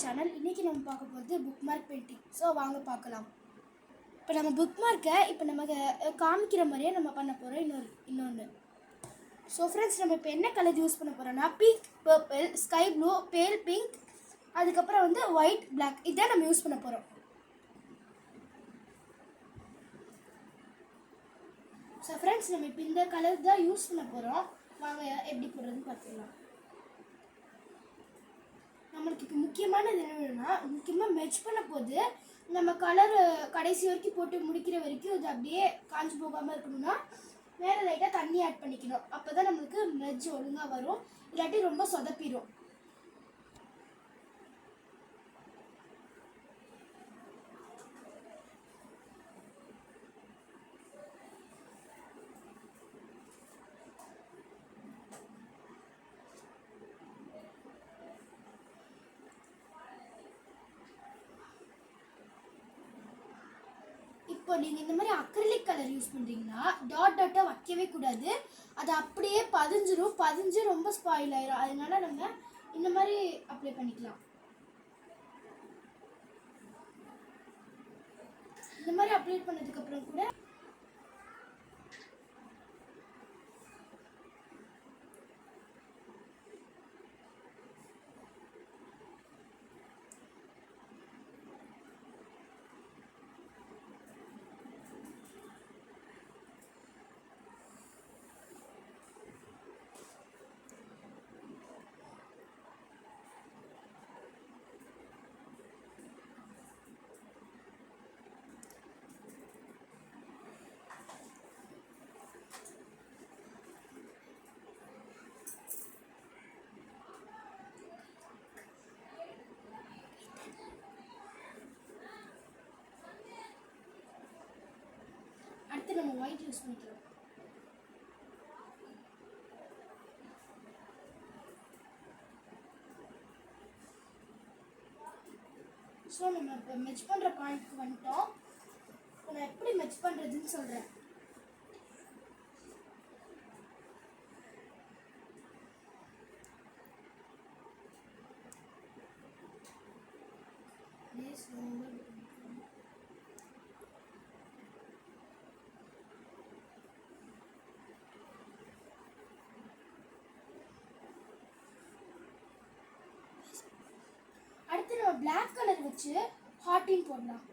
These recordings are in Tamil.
சேனல். இன்றைக்கி நம்ம பார்க்க போகிறது புக் மார்க் பெயிண்டிங். ஸோ வாங்க பார்க்கலாம். இப்போ நம்ம புக் மார்க்கை இப்போ நமக்கு காமிக்கிற மாதிரியே நம்ம பண்ண போகிறோம். இன்னொன்று ஸோ ஃப்ரெண்ட்ஸ், நம்ம இப்போ என்ன கலர் யூஸ் பண்ண போகிறோன்னா பிங்க், பர்பிள், ஸ்கை ப்ளூ, பேல் பிங்க், அதுக்கப்புறம் வந்து ஒயிட், பிளாக், இதான் நம்ம யூஸ் பண்ண போகிறோம். ஸோ ஃப்ரெண்ட்ஸ், நம்ம இப்போ இந்த கலர் தான் யூஸ் பண்ண போகிறோம். வாங்க எப்படி போடுறதுன்னு பார்த்துக்கலாம். நம்மளுக்கு இப்போ முக்கியமானது என்னன்னா, முக்கியமாக மெர்ஜ் பண்ண போது நம்ம கலர் கடைசி வரைக்கும் போட்டு முடிக்கிற வரைக்கும் இது அப்படியே காஞ்சி போகாமல் இருக்கணும்னா மேலே லைட்டாக தண்ணி ஆட் பண்ணிக்கணும். அப்போ தான் நம்மளுக்கு மெர்ஜ் ஒழுங்காக வரும், இல்லாட்டி ரொம்ப சொதப்பிடும். இப்போ நீங்கள் இந்த மாதிரி அக்ரிலிக் கலர் யூஸ் பண்ணுறீங்கன்னா டாட்டாக வைக்கவே கூடாது. அது அப்படியே பதிஞ்சு ரொம்ப ஸ்பாயில் ஆயிரும். அதனால நம்ம இந்த மாதிரி அப்ளை பண்ணிக்கலாம். இந்த மாதிரி அப்ளை பண்ணதுக்கப்புறம் கூட அடுத்து நம்ம ஒயிட் யூஸ் பண்ணிக்கலாம். ஸோ நம்ம இப்போ மெர்ஜ் பண்ணுற பாயிண்ட்க்கு வந்துட்டோம். இப்போ நான் எப்படி மெர்ஜ் பண்ணுறதுன்னு சொல்கிறேன். அடுத்து நம்ம பிளாக் கலர் வச்சு ஹார்ட்டின் போடலாம்.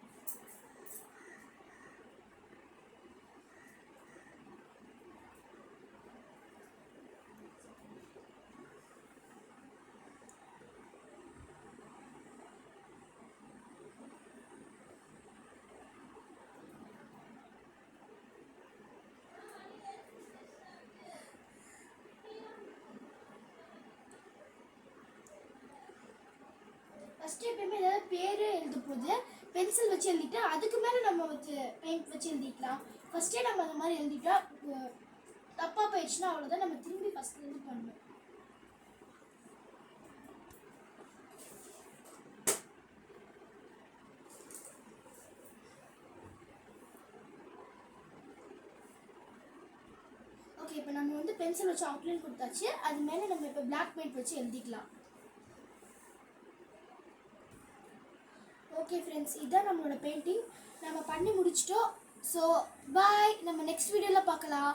ஃபஸ்ட்டு எப்பயுமே ஏதாவது பேர் எழுத போது பென்சில் வச்சு எழுதிட்டு அதுக்கு மேலே நம்ம வச்சு பெயிண்ட் வச்சு எழுதிக்கலாம். ஃபஸ்ட்டே நம்ம அந்த மாதிரி எழுதிட்டா தப்பாக போயிடுச்சுன்னா அவ்வளோதான். நம்ம திரும்பி ஃபஸ்ட்லேருந்து பண்ணணும். ஓகே, இப்போ நம்ம வந்து பென்சில் வச்சு அவுட்லைன் கொடுத்தாச்சு. அது மேலே நம்ம இப்போ பிளாக் பெயிண்ட் வச்சு எழுதிக்கலாம். ஓகே ஃப்ரெண்ட்ஸ், இதுதான் நம்மளோட பெயிண்டிங். நம்ம பண்ணி முடிச்சிட்டோம். ஸோ பாய், நம்ம நெக்ஸ்ட் வீடியோவில் பார்க்கலாம்.